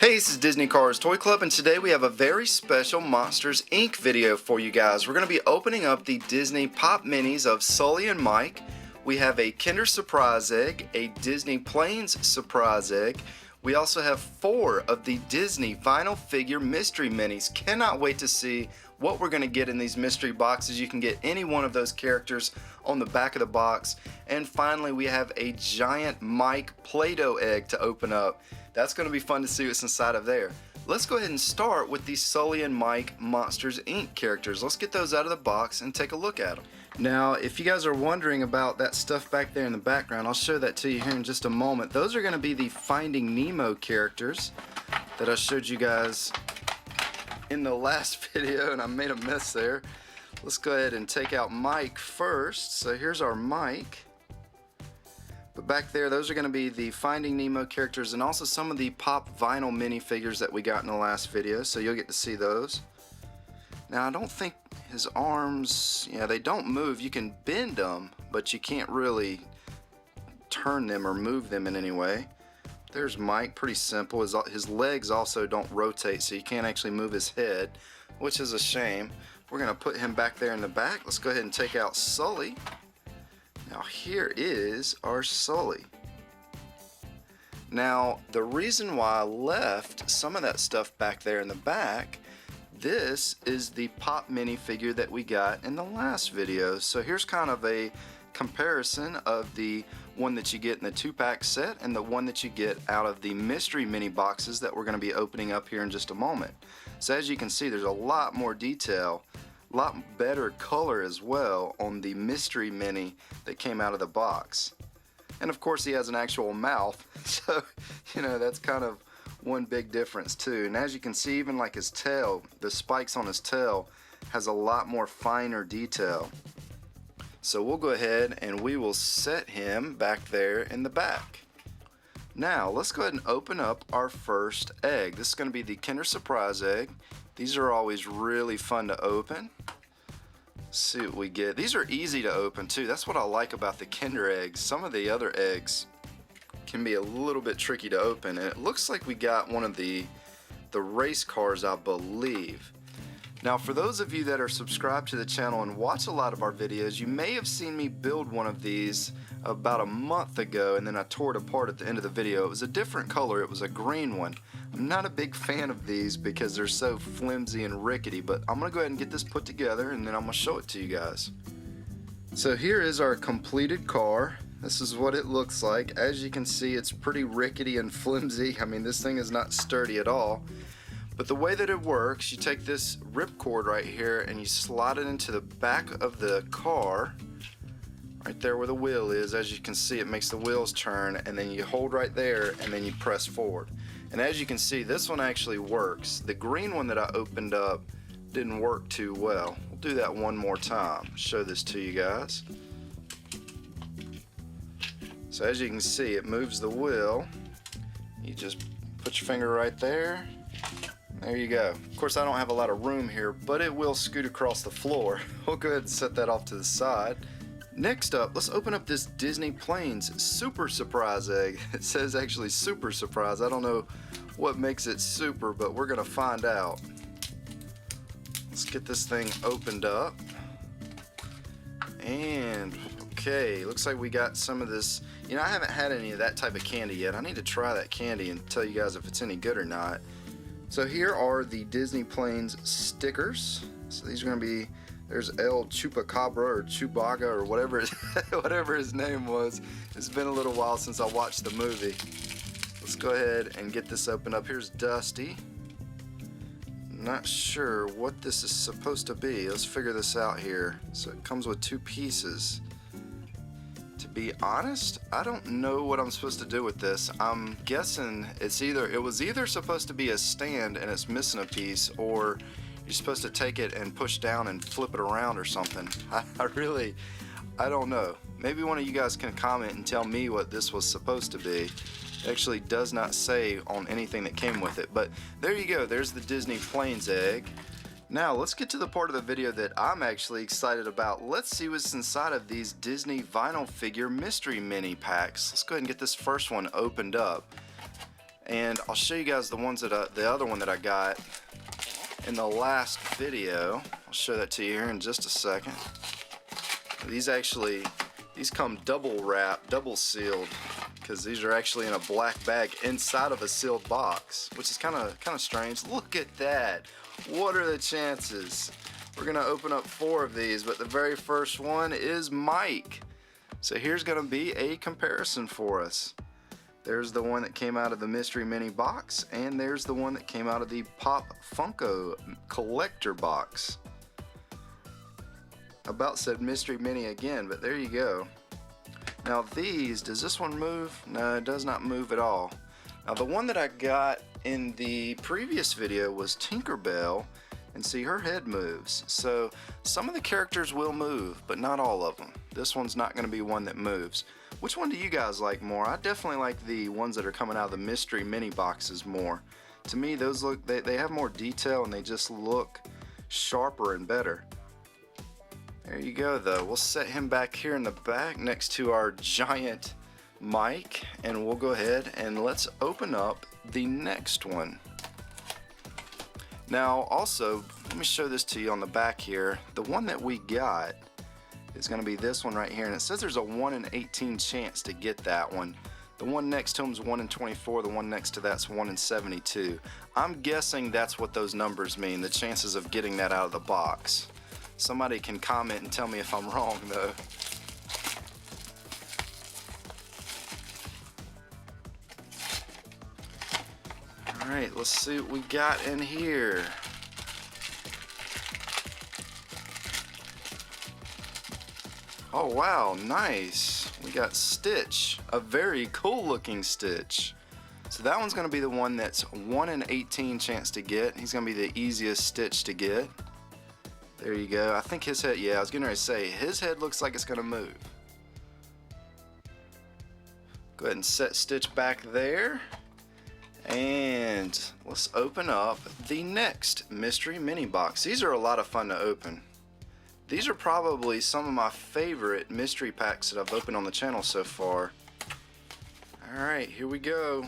Hey, this is Disney Cars Toy Club, and today we have a very special Monsters Inc. video for you guys. We're going to be opening up the Disney Pop Minis of Sully and Mike. We have a Kinder Surprise Egg, a Disney Planes Surprise Egg. We also have 4 of the Disney Vinyl Figure Mystery Minis. Cannot wait to see what we're going to get in these mystery boxes. You can get any one of those characters on the back of the box. And finally, we have a giant Mike Play-Doh egg to open up. That's going to be fun to see what's inside of there. Let's go ahead and start with the Sully and Mike Monsters Inc. characters. Let's get those out of the box and take a look at them. Now, if you guys are wondering about that stuff back there in the background, I'll show that to you here in just a moment. Those are going to be the Finding Nemo characters that I showed you guys in the last video, and I made a mess there. Let's go ahead and take out Mike first. So here's our Mike. But back there, those are going to be the Finding Nemo characters and also some of the Pop Vinyl minifigures that we got in the last video, so you'll get to see those. Now, I don't think his arms, yeah, they don't move. You can bend them, but you can't really turn them or move them in any way. There's Mike, pretty simple. His legs also don't rotate, so you can't actually move his head, which is a shame. We're going to put him back there in the back. Let's go ahead and take out Sully. Now here is our Sully. Now the reason why I left some of that stuff back there in the back, this is the Pop minifigure that we got in the last video. So here's kind of a comparison of the one that you get in the 2-pack set and the one that you get out of the mystery mini boxes that we're going to be opening up here in just a moment. So as you can see, there's a lot more detail, a lot better color as well on the mystery mini that came out of the box. And of course he has an actual mouth, so you know that's kind of one big difference too. And as you can see, even like his tail, the spikes on his tail has a lot more finer detail. So we'll go ahead and we will set him back there in the back. Now let's go ahead and open up our first egg. This is going to be the Kinder Surprise Egg. These are always really fun to open. Let's see what we get. These are easy to open too. That's what I like about the Kinder eggs. Some of the other eggs can be a little bit tricky to open. And it looks like we got one of the race cars, I believe. Now for those of you that are subscribed to the channel and watch a lot of our videos, you may have seen me build one of these about a month ago, and then I tore it apart at the end of the video. It was a different color. It was a green one. I'm not a big fan of these because they're so flimsy and rickety, but I'm going to go ahead and get this put together and then I'm going to show it to you guys. So here is our completed car. This is what it looks like. As you can see, it's pretty rickety and flimsy. I mean, this thing is not sturdy at all. But the way that it works, you take this ripcord right here and you slide it into the back of the car, right there where the wheel is. As you can see, it makes the wheels turn, and then you hold right there and then you press forward. And as you can see, this one actually works. The green one that I opened up didn't work too well. We'll do that one more time, show this to you guys. So as you can see, it moves the wheel. You just put your finger right there. There you go. Of course, I don't have a lot of room here, but it will scoot across the floor. We'll go ahead and set that off to the side. Next up, let's open up this Disney Planes Super Surprise Egg. It says actually Super Surprise. I don't know what makes it super, but we're gonna find out. Let's get this thing opened up. And okay, looks like we got some of this. You know, I haven't had any of that type of candy yet. I need to try that candy and tell you guys if it's any good or not. So here are the Disney Planes stickers. So these are going to be, there's El Chupacabra or Chewbacca or whatever his name was. It's been a little while since I watched the movie. Let's go ahead and get this opened up. Here's Dusty. Not sure what this is supposed to be. Let's figure this out here. So it comes with 2 pieces. To be honest, I don't know what I'm supposed to do with this. I'm guessing it was either supposed to be a stand and it's missing a piece, or you're supposed to take it and push down and flip it around or something. I don't know. Maybe one of you guys can comment and tell me what this was supposed to be. It actually does not say on anything that came with it, but there you go. There's the Disney Planes egg. Now let's get to the part of the video that I'm actually excited about. Let's see what's inside of these Disney Vinyl Figure Mystery Mini Packs. Let's go ahead and get this first one opened up. And I'll show you guys the ones that the other one that I got in the last video. I'll show that to you here in just a second. These come double wrapped, double sealed, because these are actually in a black bag inside of a sealed box, which is kind of strange. Look at that. What are the chances? We're gonna open up 4 of these, but the very first one is Mike. So here's gonna be a comparison for us. There's the one that came out of the mystery mini box, and there's the one that came out of the Pop Funko collector box. About said mystery mini again, but there you go. Now these, does this one move? No, it does not move at all. Now the one that I got in the previous video was Tinkerbell, and see, her head moves. So some of the characters will move, but not all of them. This one's not going to be one that moves. Which one do you guys like more? I definitely like the ones that are coming out of the mystery mini boxes more. To me, those look, they have more detail and they just look sharper and better. There you go though. We'll set him back here in the back next to our giant Mike, and we'll go ahead and let's open up the next one. Now also, let me show this to you on the back here. The one that we got is going to be this one right here, and it says there's a 1 in 18 chance to get that one. The one next to him is 1 in 24, the one next to that's 1 in 72. I'm guessing that's what those numbers mean, the chances of getting that out of the box. Somebody can comment and tell me if I'm wrong though. Alright, let's see what we got in here. Oh wow, nice. We got Stitch, a very cool looking Stitch. So that one's going to be the one that's 1 in 18 chance to get. He's going to be the easiest Stitch to get. There you go. I think his head, yeah, I was getting ready to say, his head looks like it's going to move. Go ahead and set Stitch back there. And let's open up the next mystery mini box. These are a lot of fun to open. These are probably some of my favorite mystery packs that I've opened on the channel so far. Alright, here we go.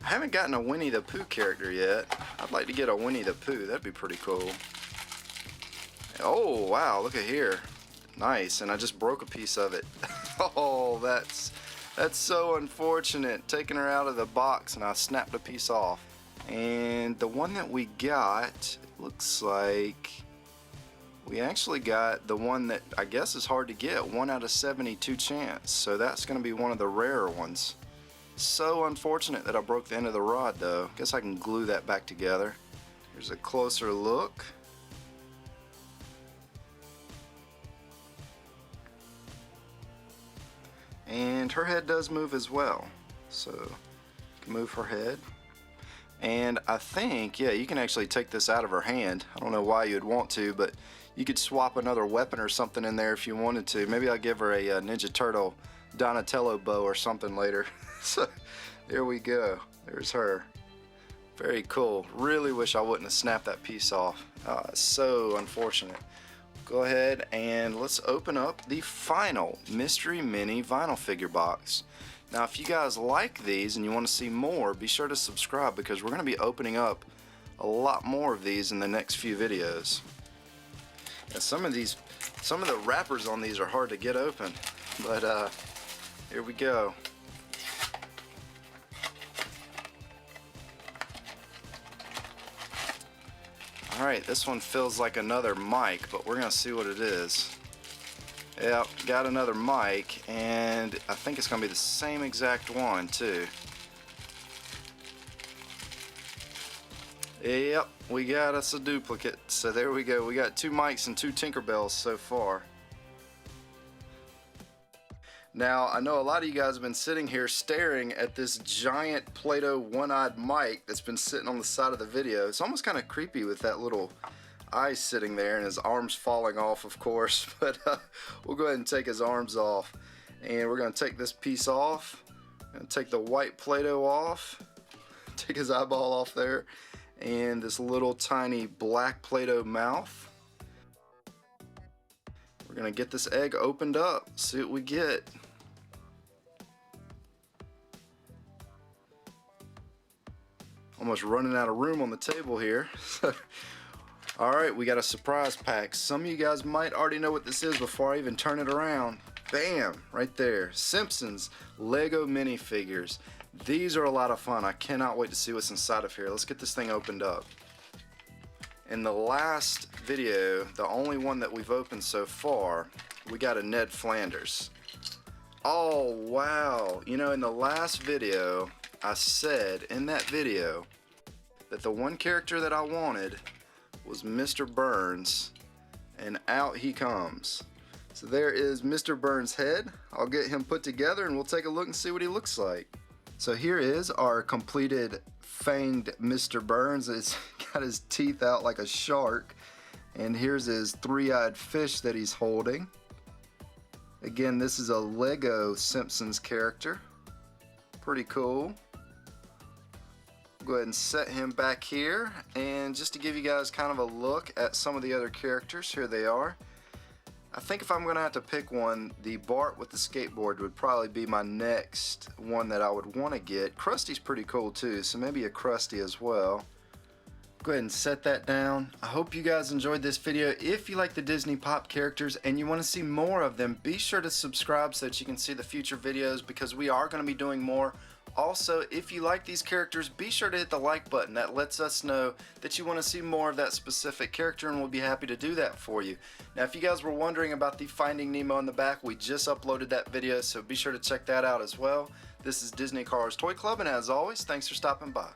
I haven't gotten a Winnie the Pooh character yet. I'd like to get a Winnie the Pooh. That'd be pretty cool. Oh, wow, look at here. Nice, and I just broke a piece of it. Oh, that's so unfortunate. Taking her out of the box and I snapped a piece off. And the one that we got, looks like we actually got the one that I guess is hard to get, 1 out of 72 chance. So that's going to be one of the rarer ones. So unfortunate that I broke the end of the rod though. Guess I can glue that back together. Here's a closer look. And her head does move as well. So you can move her head. And I think, yeah, you can actually take this out of her hand. I don't know why you'd want to, but you could swap another weapon or something in there if you wanted to. Maybe I'll give her a Ninja Turtle Donatello bow or something later. So there we go. There's her. Very cool. Really wish I wouldn't have snapped that piece off. It's so unfortunate. Go ahead and let's open up the final mystery mini vinyl figure box. Now if you guys like these and you want to see more, be sure to subscribe because we're going to be opening up a lot more of these in the next few videos. And some of the wrappers on these are hard to get open, but here we go. Alright, this one feels like another mic, but we're going to see what it is. Yep, got another mic, and I think it's going to be the same exact one, too. Yep, we got us a duplicate. So there we go. We got 2 mics and 2 Tinkerbells so far. Now, I know a lot of you guys have been sitting here staring at this giant Play-Doh one-eyed mic that's been sitting on the side of the video. It's almost kind of creepy with that little eye sitting there and his arms falling off, of course, but we'll go ahead and take his arms off. And we're going to take this piece off, and take the white Play-Doh off, take his eyeball off there, and this little tiny black Play-Doh mouth. We're going to get this egg opened up, see what we get. almost running out of room on the table here. Alright, we got a surprise pack. Some of you guys might already know what this is before I even turn it around. Bam! Right there. Simpsons Lego minifigures. These are a lot of fun. I cannot wait to see what's inside of here. Let's get this thing opened up. In the last video, the only one that we've opened so far, we got a Ned Flanders. Oh wow! You know, in the last video, I said in that video that the one character that I wanted was Mr. Burns, and out he comes. So there is Mr. Burns' head. I'll get him put together and we'll take a look and see what he looks like. So here is our completed fanged Mr. Burns. It's got his teeth out like a shark. And here's his three-eyed fish that he's holding. Again, this is a Lego Simpsons character. Pretty cool. Go ahead and set him back here. And just to give you guys kind of a look at some of the other characters, here they are. I think if I'm going to have to pick one, the Bart with the skateboard would probably be my next one that I would want to get. Krusty's pretty cool too, so maybe a Krusty as well. Go ahead and set that down. I hope you guys enjoyed this video. If you like the Disney Pop characters and you want to see more of them, be sure to subscribe so that you can see the future videos, because we are going to be doing more. Also, if you like these characters, be sure to hit the like button. That lets us know that you want to see more of that specific character, and we'll be happy to do that for you. Now, if you guys were wondering about the Finding Nemo in the back, we just uploaded that video, so be sure to check that out as well. This is Disney Cars Toy Club, and as always, thanks for stopping by.